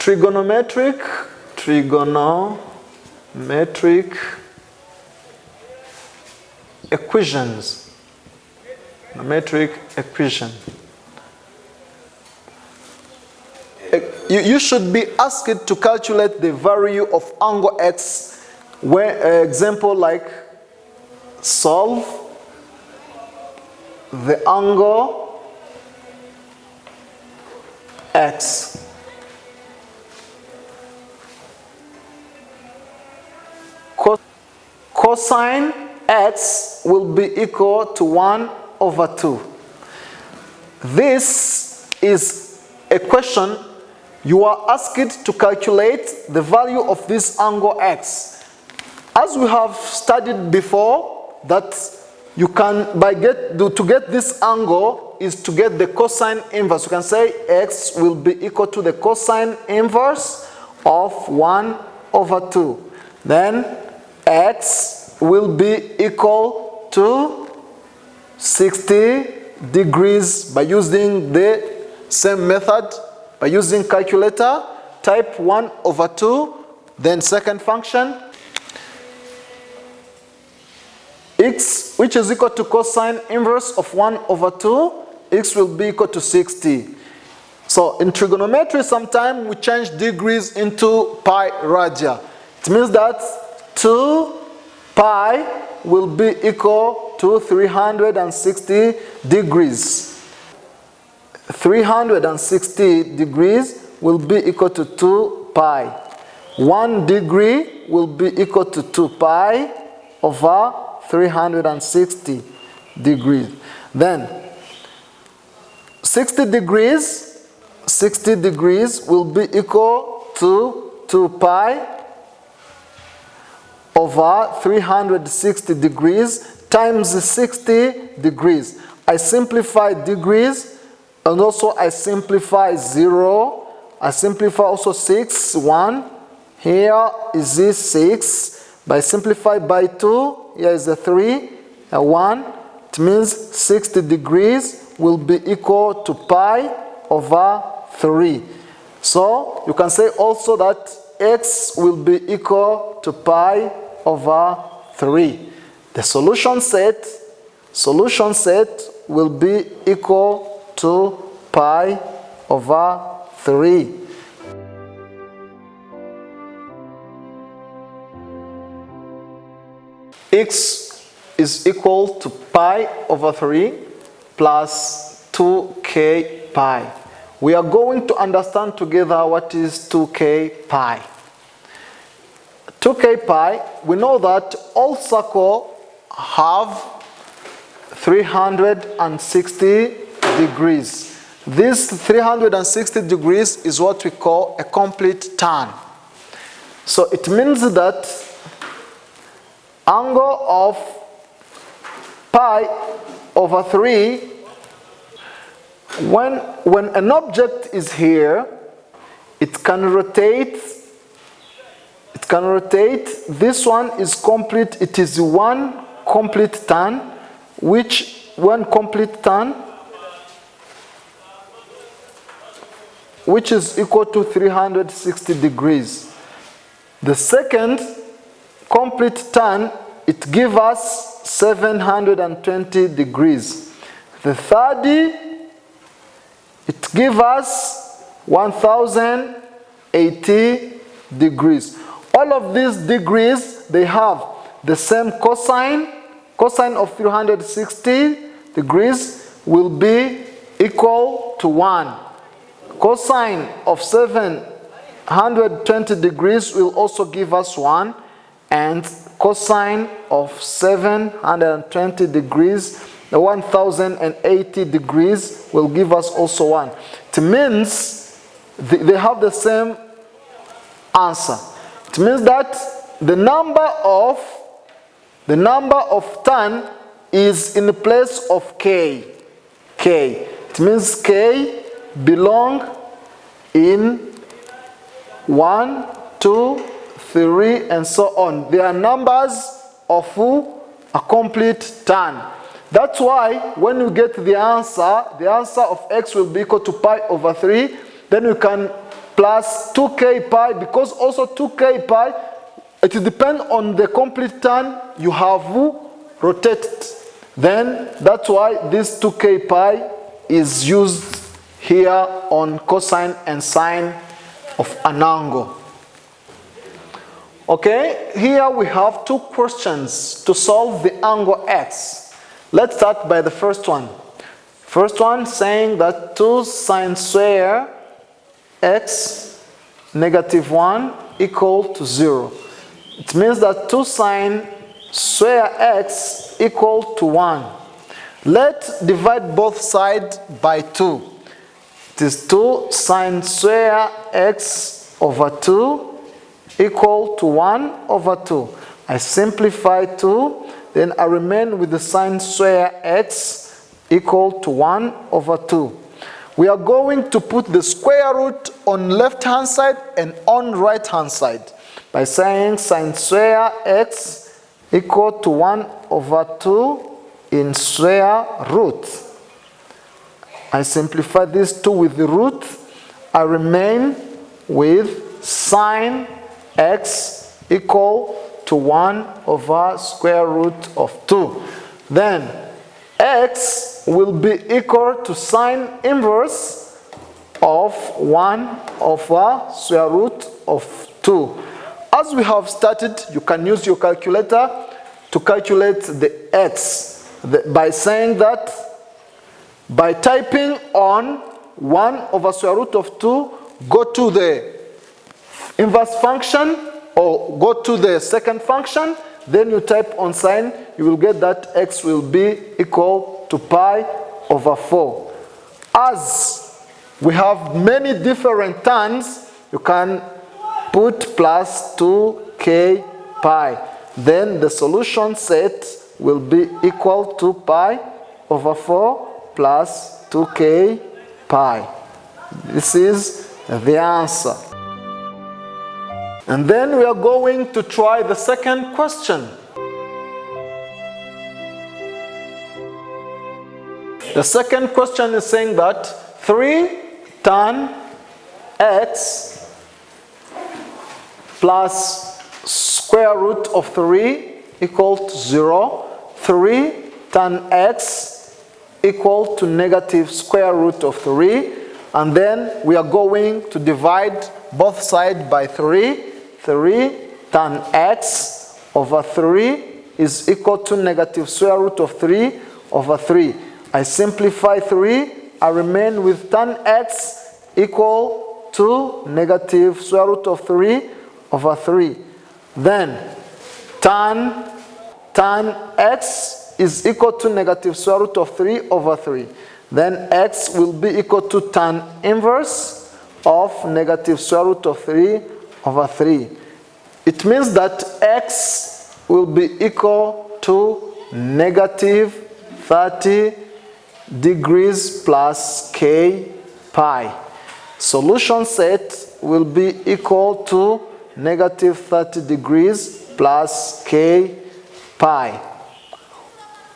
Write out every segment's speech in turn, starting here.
trigonometric equations. Trigonometric equation. You should be asked to calculate the value of angle x. Where example like solve the angle x. Cosine x will be equal to 1 over 2. This is a question. You are asked to calculate the value of this angle x. As we have studied before, that you can to get this angle is to get the cosine inverse. You can say x will be equal to the cosine inverse of 1 over 2. Then x will be equal to 60 degrees by using the same method, by using calculator. Type 1 over 2, then second function, x, which is equal to cosine inverse of 1 over 2, x will be equal to 60. So in trigonometry, sometimes we change degrees into pi radia. It means that 2 pi will be equal to 360 degrees. 360 degrees will be equal to 2 pi. 1 degree will be equal to 2 pi over 360 degrees. Then 60 degrees will be equal to 2 pi over 360 degrees times 60 degrees. I simplify degrees, and also I simplify 0. I simplify also 6, 1. Here is this 6. By simplify by 2, here is a 3, a 1. It means 60 degrees will be equal to pi over 3. So you can say also that x will be equal to pi over 3. The solution set will be equal to pi over 3. X is equal to pi over 3 plus 2k pi. We are going to understand together what is 2k pi. 2k pi, we know that all circles have 360 degrees. This 360 degrees is what we call a complete turn. So it means that angle of pi over 3, when an object is here, it can rotate. This one is complete. It is one complete turn, which is equal to 360 degrees. The second complete turn, it gives us 720 degrees. The third, it gives us 1080 degrees. All of these degrees, they have the same cosine. Cosine of 360 degrees will be equal to 1. Cosine of 720 degrees will also give us 1. And cosine of 720 degrees, the 1080 degrees will give us also 1. It means they have the same answer. It means that the number of turn is in the place of k. It means k belong in 1, 2, 3, and so on. They are numbers of a complete turn. That's why when you get the answer of x will be equal to pi over 3, then you can plus 2k pi, because also 2k pi, it depends on the complete turn you have rotated. Then that's why this 2k pi is used here on cosine and sine of an angle. Okay, here we have two questions to solve the angle x. Let's start by the first one. First one saying that 2 sine square x negative 1 equal to 0. It means that 2 sine square x equal to 1. Let's divide both sides by 2. It is 2 sine square x over 2 equal to 1 over 2. I simplify 2, then I remain with the sine square x equal to 1 over 2. We are going to put the square root on left hand side and on right hand side by saying sine square x equal to 1 over 2 in square root. I simplify this 2 with the root. I remain with sine x equal to 1 over square root of 2. Then x will be equal to sine inverse of 1 over square root of 2. As we have started, you can use your calculator to calculate the x by saying that by typing on 1 over square root of 2, go to the inverse function or go to the second function, then you type on sine, you will get that x will be equal to pi over 4. As we have many different terms, you can put plus 2k pi. Then the solution set will be equal to pi over 4 plus 2k pi. This is the answer. And then we are going to try the second question. The second question is saying that 3 tan x plus square root of 3 equal to 0. 3 tan x equal to negative square root of 3. And then we are going to divide both sides by 3. 3 tan x over 3 is equal to negative square root of 3 over 3. I simplify 3. I remain with tan x equal to negative square root of 3 over 3. Then tan x is equal to negative square root of 3 over 3. Then x will be equal to tan inverse of negative square root of 3 over 3. It means that x will be equal to negative 30 degrees plus k pi. Solution set will be equal to negative 30 degrees plus k pi.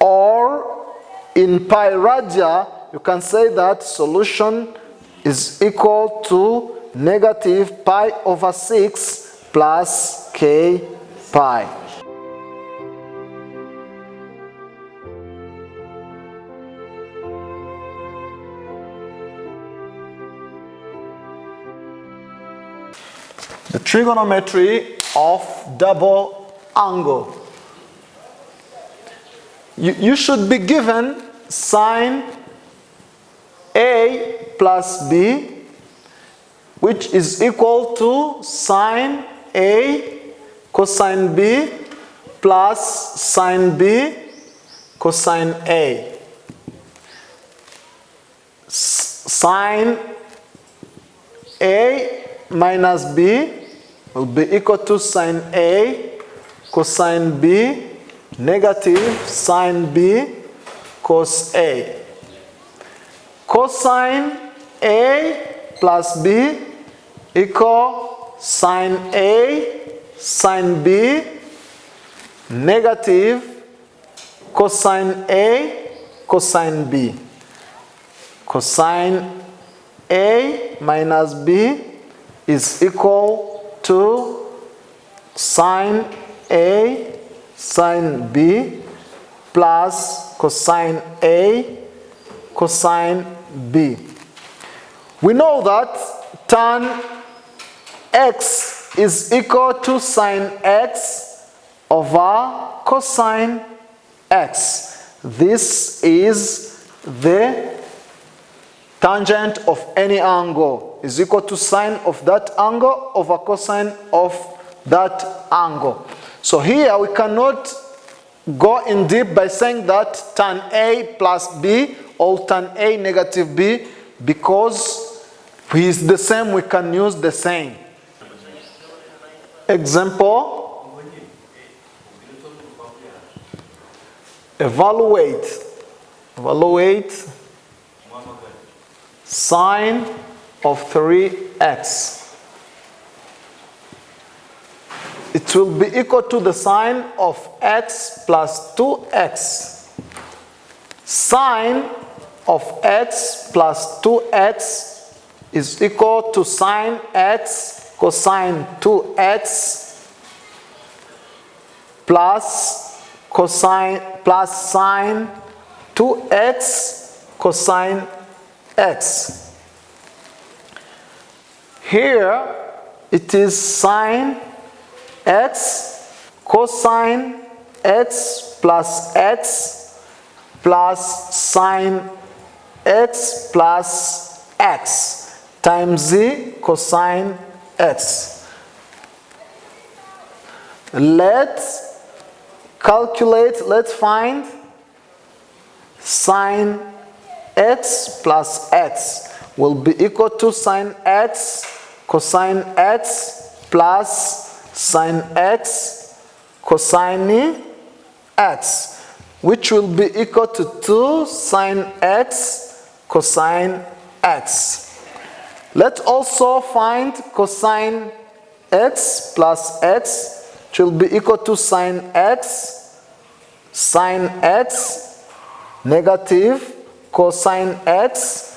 Or in pi radia, you can say that solution is equal to negative pi over 6 plus k pi. The trigonometry of double angle. You should be given sine A plus B, which is equal to sine A cosine B plus sine B cosine A. Sine A minus B will be equal to sine A cosine B negative sine B cos A. Cosine A plus B equal sine A sine B negative cosine A cosine B. Cosine A minus B is equal to sine A sine B plus cosine A cosine B. We know that tan x is equal to sine x over cosine x. This is the tangent of any angle is equal to sine of that angle over cosine of that angle. So here we cannot go in deep by saying that tan A plus B or tan A negative B, because if it's the same, we can use the same. Example, evaluate sine of 3x. It will be equal to the sine of x plus 2x. Sine of x plus 2x is equal to sine x cosine 2x plus sine 2x cosine x. Here it is sine x cosine x plus sine x plus x times z cosine x. Let's calculate, let's find sine x plus x will be equal to sine x cosine x plus sine x cosine x, which will be equal to 2 sine x cosine x. Let's also find cosine x plus x, which will be equal to sine x negative cosine x,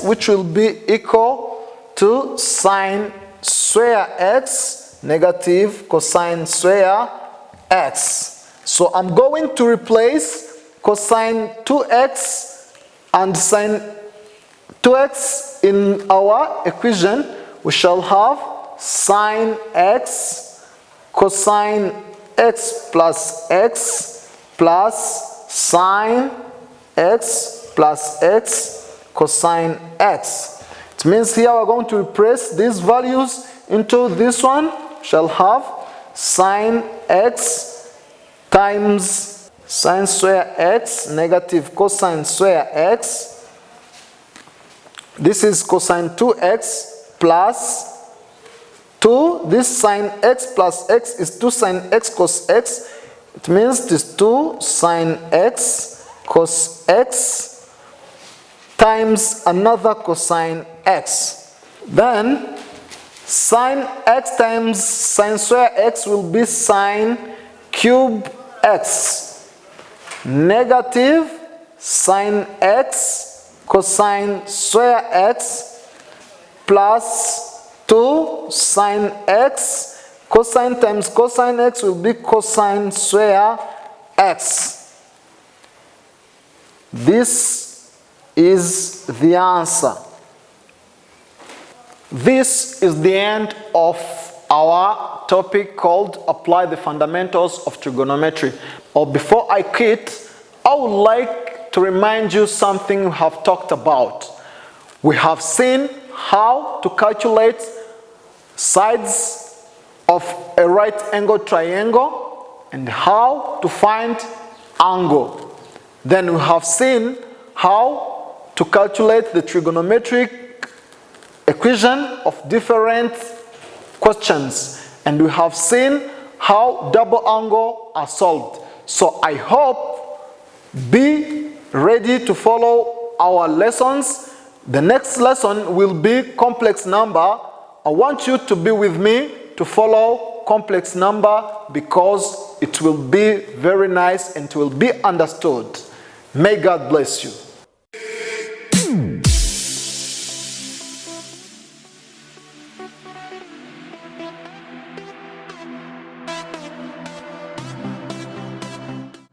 which will be equal to sine square x negative cosine square x. So I'm going to replace cosine 2x and sine 2x in our equation. We shall have sine x cosine x plus sine x plus x cosine x. It means here we're going to replace these values into this one. Shall have sine x times sine square x negative cosine square x. This is cosine 2x plus 2. This sine x plus x is 2 sine x cos x. It means this 2 sine x cos x times another cosine x. Then sine x times sine square x will be sine cube x negative sine x cosine square x plus 2 sine x cosine times cosine x will be cosine square x. This is the answer. This is the end of our topic called Apply the Fundamentals of Trigonometry. Or before I quit, I would like to remind you something we have talked about. We have seen how to calculate sides of a right angle triangle and how to find angle. Then we have seen how to calculate the trigonometric equation of different questions, and we have seen how double angle are solved. So I hope be ready to follow our lessons. The next lesson will be complex number. I want you to be with me to follow complex number because it will be very nice and it will be understood. May God bless you.